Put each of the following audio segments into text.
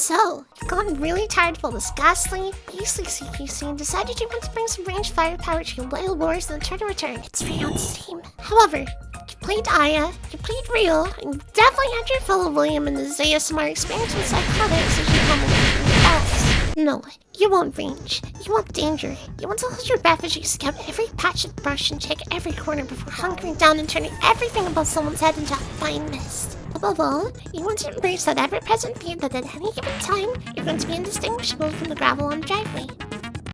So, you've gotten really tired of all this ghastly, beastly CQC and decided you want to bring some ranged firepower to your loyal wars and try to return. It's free on Steam. However, you played Aya, you played Real, and you definitely had your fill of William and his ASMR experience with psychotics as you come in. No, you want range. You want danger. You want to hold your breath as you scout every patch of brush and check every corner before hunkering down and turning everything above someone's head into a fine mist. Above all, you want to embrace that ever-present fear that at any given time, you're going to be indistinguishable from the gravel on the driveway.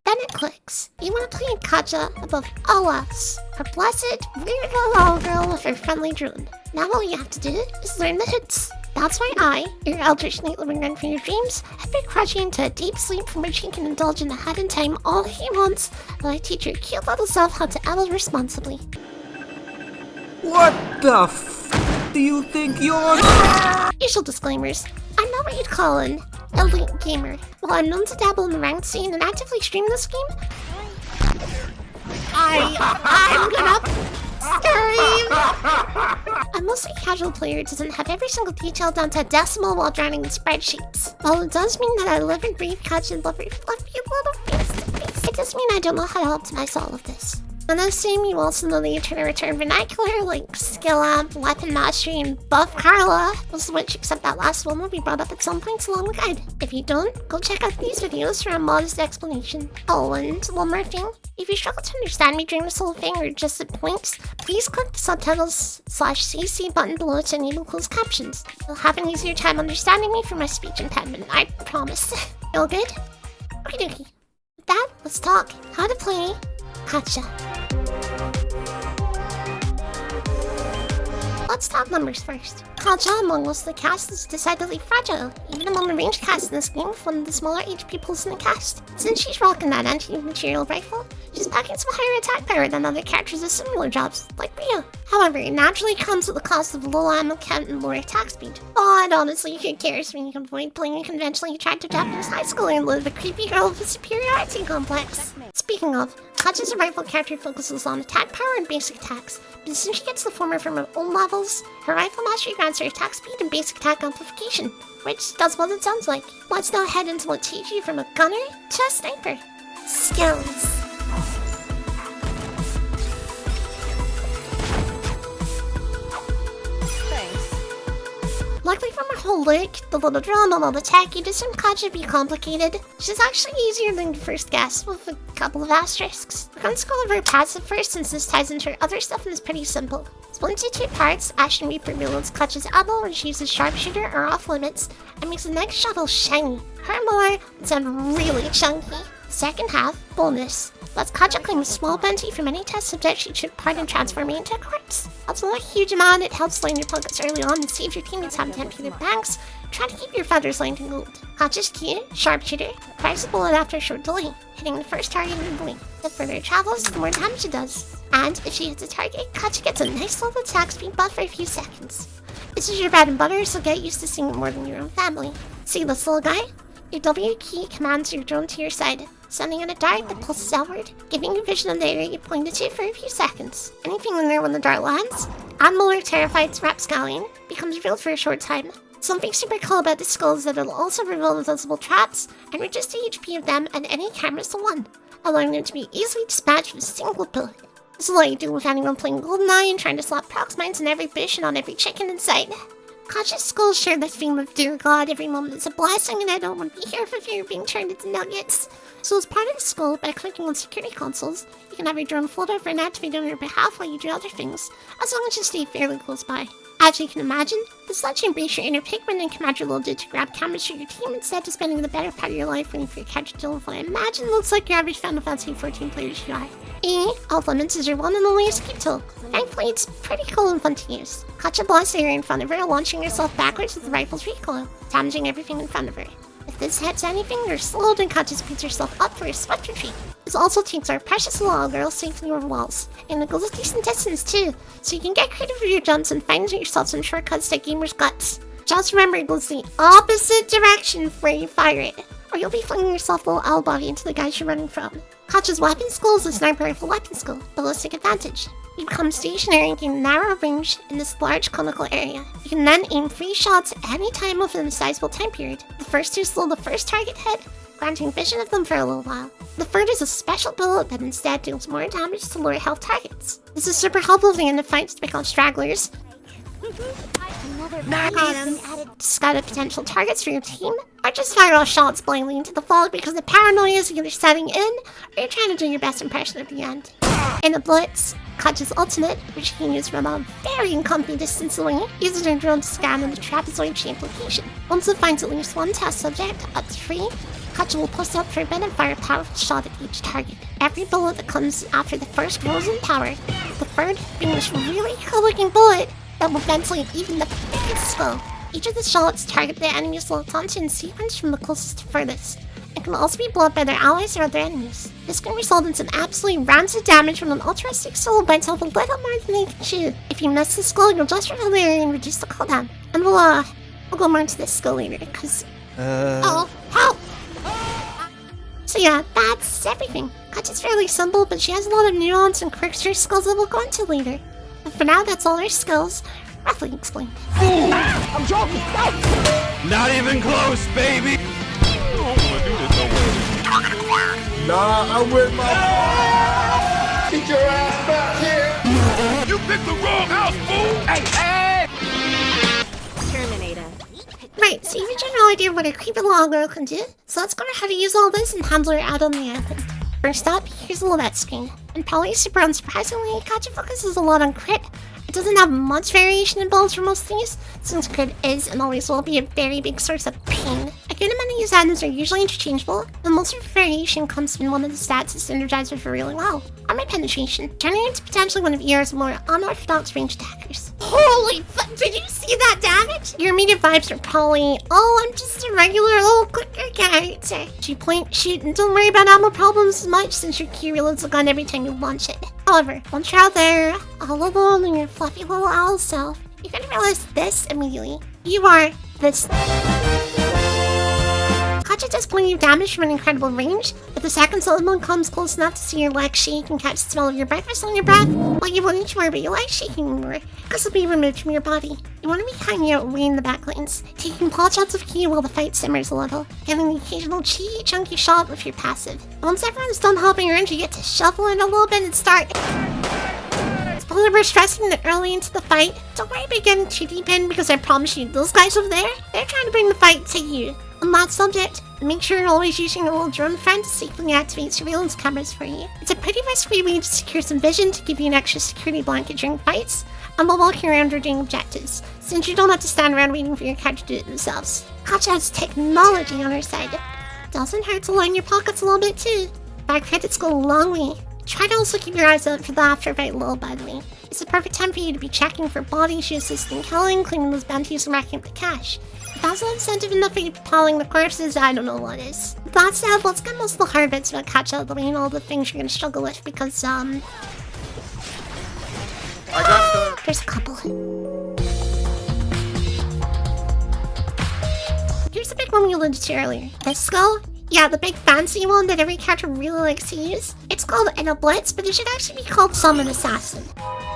Then it clicks. You want to play Katja above all else. Her blessed, weird little girl with her friendly drone. Now all you have to do is learn the hits. That's why I, your eldritch knight living run for your dreams, have been crushing into a deep sleep from which he can indulge in ahead in time all he wants, while I teach your cute little self how to edit responsibly. What the f*** do you think you're? Usual disclaimers. I'm not what you'd call an elite gamer. While I'm known to dabble in the ranked scene and actively stream this game, I'm gonna scream! A mostly casual player who doesn't have every single detail down to a decimal while drowning in spreadsheets. While it does mean that I live and breathe Katja and love her fluffy little face, it does mean I don't know how to optimize all of this. And I assume you also know that you turn a return vernacular like skill up, weapon mastery, and buff Carla, most of which except that last one will be brought up at some points along the guide. If you don't, go check out these videos for a modest explanation. Oh, and one more thing. If you struggle to understand me during this whole thing or just at points, please click the subtitles/CC button below to enable closed captions. You'll have an easier time understanding me for my speech impediment, I promise. All good? Okie dokie. With that, let's talk how to play Katja. Let's talk numbers first. Katja, among most of the cast, is decidedly fragile, even among the ranged cast in this game with one of the smaller HP pools in the cast. Since she's rocking that anti-material rifle, she's packing some higher attack power than other characters with similar jobs, like Rio. However, it naturally comes at the cost of low ammo count and lower attack speed. But honestly, who cares when you can avoid playing a conventionally attractive Japanese high schooler and live a creepy girl with a superiority complex? Speaking of, Katja's rifle character focuses on attack power and basic attacks, but since she gets the former from her own levels, her rifle mastery grants her attack speed and basic attack amplification, which does what it sounds like. Let's now head into what takes you from a gunner to a sniper. Skills. Luckily from her whole look, the little drone and all the tech, you'd assume Katja would be complicated. She's actually easier than you first guessed, with a couple of asterisks. We're going to go over her passive first, since this ties into her other stuff and is pretty simple. Split into two parts, Ashen Reaper reloads Katja's ammo when she uses Sharpshooter or off limits, and makes the next shuttle shiny. Her more would sound really chunky. Second half, bonus. Lets Katja claim a small bounty from any test subject she took part in transforming into a corpse. That's not a huge amount, it helps line your pockets early on and saves your teammates having to empty their banks. Try to keep your feathers lined in gold. Katja's Q, Sharpshooter, fires a bullet after a short delay, hitting the first target immediately. The further it travels, the more damage it does. And if she hits a target, Katja gets a nice little attack speed buff for a few seconds. This is your bread and butter, so get used to seeing it more than your own family. See this little guy? Your W key commands your drone to your side, sending in a dart that pulses outward, giving you vision of the area you pointed to for a few seconds. Anything in there when the dart lands, Admiral or Terrified's rapscallion becomes revealed for a short time. Something super cool about this skill is that it'll also reveal invisible traps and reduce the HP of them and any cameras to 1, allowing them to be easily dispatched with a single bullet. This is what you do with anyone playing GoldenEye and trying to slap prox mines in every bush and on every chicken in sight. Katja's skulls share the theme of dear God, every moment is a blessing and I don't want to be here if you're being turned into nuggets. So as part of the skull, by clicking on security consoles, you can have your drone float over and activate on your behalf while you do other things, as long as you stay fairly close by. As you can imagine, this lets you embrace your inner pigment and command your little dude to grab cameras for your team instead of spending the better part of your life waiting for your character to what I imagine looks like your average Final Fantasy 14 player's UI. Off limits is your one and only escape tool. Thankfully, it's pretty cool and fun to use. Katja blasts the area in front of her, launching herself backwards with the rifle's recoil, damaging everything in front of her. If this hits anything, you're slowed and Katja speeds herself up for a swift retreat. This also takes our precious little girl safely over walls, and it goes a decent distance too, so you can get creative with your jumps and find yourself some shortcuts that gamer's guts. Just remember it goes the opposite direction where you fire it, or you'll be flinging yourself a little elbow into the guys you're running from. Katja's weapon skill is a sniper rifle weapon skill, ballistic advantage. You become stationary and gain narrow range in this large conical area. You can then aim 3 shots at any time within a sizable time period. The first 2 slow the first target hit, granting vision of them for a little while. The third is a special bullet that instead deals more damage to lower health targets. This is super helpful at the end of fights to pick off stragglers. Scout out potential targets for your team, or just fire off shots blindly into the fog because the paranoia is either setting in, or you're trying to do your best impression at the end. In the Blitz, Katja's ultimate, which you can use from a very uncomfy distance away, uses her drone to scan in the trapezoid-shaped location. Once it finds at least 1 test subject, up to 3, Katja will post up for a bit and fire a powerful shot at each target. Every bullet that comes after the first grows in power, the third being this really cool-looking bullet that will ventilate even the biggest skull. Each of the shots target the enemy's locked onto in sequence from the closest to furthest. It can also be blocked by their allies or other enemies. This can result in some absolutely rancid damage when an altruistic soul bites off a little more than they can chew. If you miss the skull, you'll just reveal the area and reduce the cooldown. And we'll go more into this skull later, because... Oh, help! So yeah, that's everything. Katja's fairly simple, but she has a lot of nuance and quirks to her skills that we'll go into later. But for now, that's all her skills, roughly explained. Fool! I'm joking! No! Not even close, baby! Target acquired. Nah, I'm with my... Get your ass back here! You picked the wrong house, fool! Hey, hey! Terminator. Right, so you have a general idea of what a creepy little girl can do. So let's go over how to use all this and handle her out on the island. First up, here's a Lovat screen. And probably super unsurprisingly, Katja focuses a lot on crit. It doesn't have much variation in builds for most things, since crit is and always will be a very big source of pain. A good amount of these items are usually interchangeable, and most of the variation comes when one of the stats is synergized with her really well. Armor penetration, turning into potentially one of ER's more unorthodox range attackers. Holy fuck, did you see that damage? Your immediate vibes are probably, oh, I'm just a regular little clicker character. Shoot, point, shoot, and don't worry about ammo problems as much since your key reloads the gun every time you launch it. However, once you're out there, all alone in your fluffy little owl self, you're gonna realize this immediately. You are this. Katja does plenty of damage from an incredible range, but the second someone comes close enough to see your legs shake and catch the smell of your breakfast on your breath, well, you won't sure about your legs shaking anymore, because it'll be removed from your body. You want to be hanging out way in the backlines, taking pot shots of key while the fight simmers a little, getting the occasional cheeky chunky shot with your passive. And once everyone's done hopping around, you get to shuffle in a little bit and start... Spoiler, we're stressing it early into the fight. Don't worry about getting too deep in, because I promise you, those guys over there, they're trying to bring the fight to you. On that subject, make sure you're always using a little drone friend to safely activate surveillance cameras for you. It's a pretty risky way to secure some vision to give you an extra security blanket during fights, and while walking around or doing objectives, since you don't have to stand around waiting for your character to do it themselves. Katja has technology on her side. Doesn't hurt to line your pockets a little bit too. Bad credits go a long way. Try to also keep your eyes out for the after fight lull, by the way. It's the perfect time for you to be checking for bodies you assist in killing, cleaning those bounties, and racking up the cash. If that's not incentive enough for you piling the corpses, I don't know what is. With that said, let's get most of the hard bits about Katja out of the way and all the things you're gonna struggle with, because, I got the... there's a couple. Here's the big one we alluded to earlier. This skull? Yeah, the big fancy one that every character really likes to use. It's called a Blitz, but it should actually be called Summon Assassin.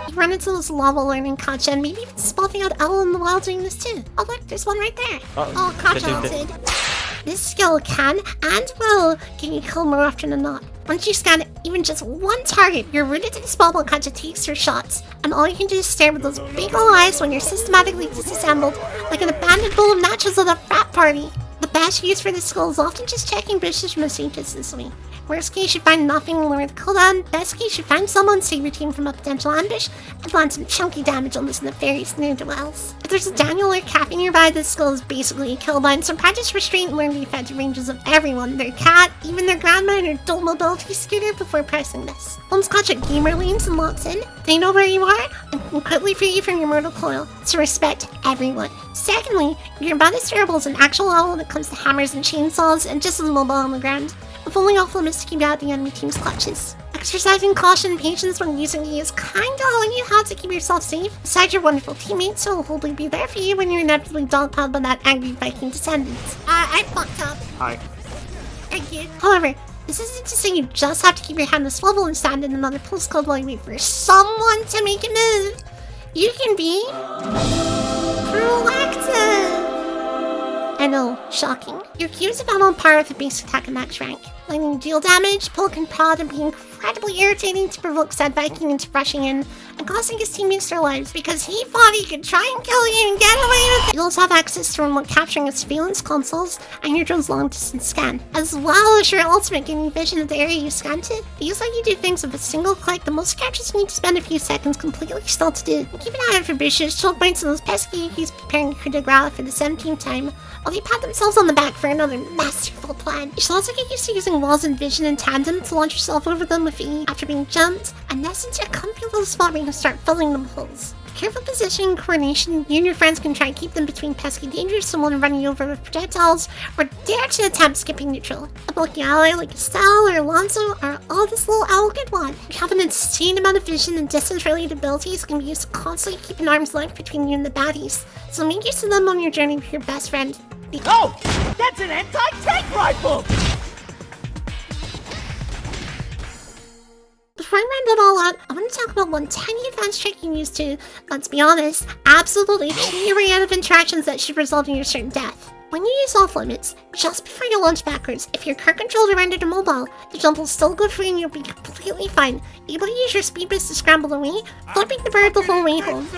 You run into this lava learning Katja and maybe even spotting out Owl in the wild doing this too. Oh look, there's one right there. Oh, Katja ulted. This skill can and will get you killed more often than not. Once you scan even just one target, you're rooted to the spot while Katja takes her shots. And all you can do is stare with those big ol' eyes when you're systematically disassembled like an abandoned bowl of nachos at a frat party. The best use for this skill is often just checking British messages this way. Worst case, you find nothing and lower the cooldown. Best case, you find someone, save your team from a potential ambush, and land some chunky damage on this nefarious ne'er-do-wells. If there's a Daniel or Kathy nearby, this skill is basically a killbind, so practice restraint and learn the effective ranges of everyone, their cat, even their grandma and her dual mobility scooter before pressing this. Once Katja gamer leans and locks in, they know where you are and can quickly free you from your mortal coil, so respect everyone. Secondly, you're about as durable as an actual owl when it comes to hammers and chainsaws and just as mobile on the ground, with only off limits to keep out the enemy team's clutches. Exercising caution and patience when using these kinda telling you how to keep yourself safe, besides your wonderful teammates who will hopefully be there for you when you're inevitably dogpiled by that angry Viking descendant. I fucked up. Hi. Thank you. However, This isn't to say you just have to keep your hand on the swivel and stand in another postcode while you wait for someone to make a move. You can be proactive. I know, shocking. Your Q is about on par with a base attack at max rank. Letting you deal damage, poke and prod, and be incredibly irritating to provoke said Viking into rushing in and costing his teammates their lives because he thought he could try and kill you and get away with it. You also have access to remote capturing of surveillance consoles and your drone's long-distance scan, as well as your ultimate giving vision of the area you scan to. These let you do things with a single click that most characters need to spend a few seconds completely still to do. And keep an eye out for bushes, choke points, and those pesky Yankees preparing your coup de grace for the 17th time, while they pat themselves on the back for another masterful plan. You should also get used to using walls and vision in tandem to launch yourself over them with E after being jumped, and that's into a comfy little spot where you can start filling them holes. With careful positioning and coordination, you and your friends can try and keep them between pesky dangers, someone running you over with projectiles, or dare to attempt skipping neutral. A bulky ally like Estelle or Alonso are all this little owl could want. You have an insane amount of vision and distance-related abilities that can be used to constantly keep an arm's length between you and the baddies, so make use of them on your journey with your best friend. Oh! That's an anti-tank rifle! Before I round it all out, I want to talk about one tiny advanced trick you can use to, let's be honest, absolutely cheat your way out of interactions that should result in your certain death. When you use off limits, just before you launch backwards, if your car controls are rendered immobile, the jump will still go free and you'll be completely fine, able to use your speed boost to scramble away, flipping the bird the whole way home.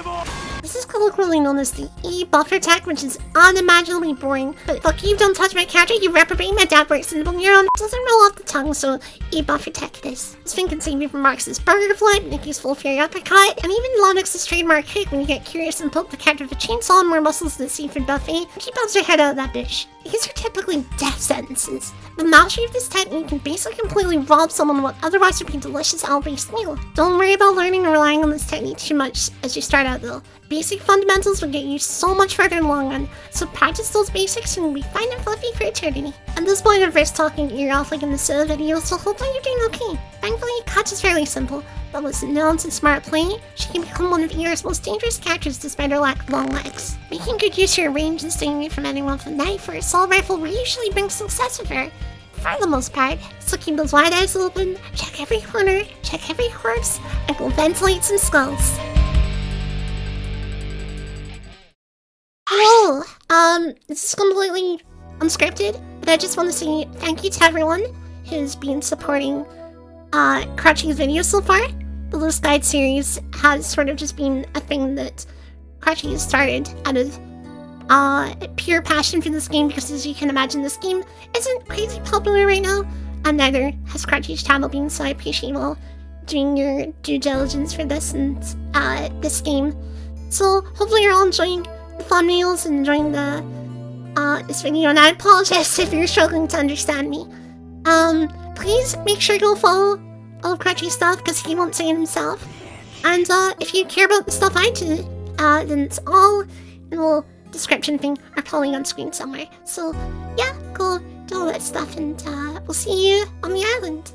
This is colloquially known as the E buffer tech, which is unimaginably boring, but fuck you, don't touch my character, you reprobate. My dad works in the neuron. It doesn't roll off the tongue, so E buffer tech it is. This thing can save you from Marx's burger flip, Nikki's full fury uppercut, and even Lonux's trademark kick when you get curious and poke the character with a chainsaw and more muscles than the seafood buffet. Keep your head out of that dish. These are typically death sentences. The mastery of this technique can basically completely rob someone of what otherwise would be a delicious owl-based meal. Don't worry about learning or relying on this technique too much as you start out though. Basic fundamentals will get you so much further in the long run, so practice those basics and you'll be fine and fluffy for eternity. At this point I'm first talking ear off like in the solo video, so hopefully you're doing okay. Thankfully, Katja's fairly simple, but with some nuance and smart play, she can become one of ER's most dangerous characters despite her lack of long legs. Making good use of her range and staying away from anyone with a knife or assault rifle will usually bring success with her, for the most part, so keep those wide eyes open, check every corner, check every corpse, and go ventilate some skulls. Hello! This is completely unscripted, but I just want to say thank you to everyone who's been supporting Crutchy's videos so far. The Loose Guide series has sort of just been a thing that Crutchy has started out of pure passion for this game, because as you can imagine, this game isn't crazy popular right now, and neither has Crutchy's channel been, so I appreciate you all doing your due diligence for this and this game. So hopefully you're all enjoying the thumbnails and enjoying the this video, and I apologize if you're struggling to understand me. Please make sure to go follow all of Crutchy's stuff, because he won't say it himself. And if you care about the stuff I do, then it's all in a little description thing or probably on screen somewhere. So yeah, go do all that stuff, and we'll see you on the island.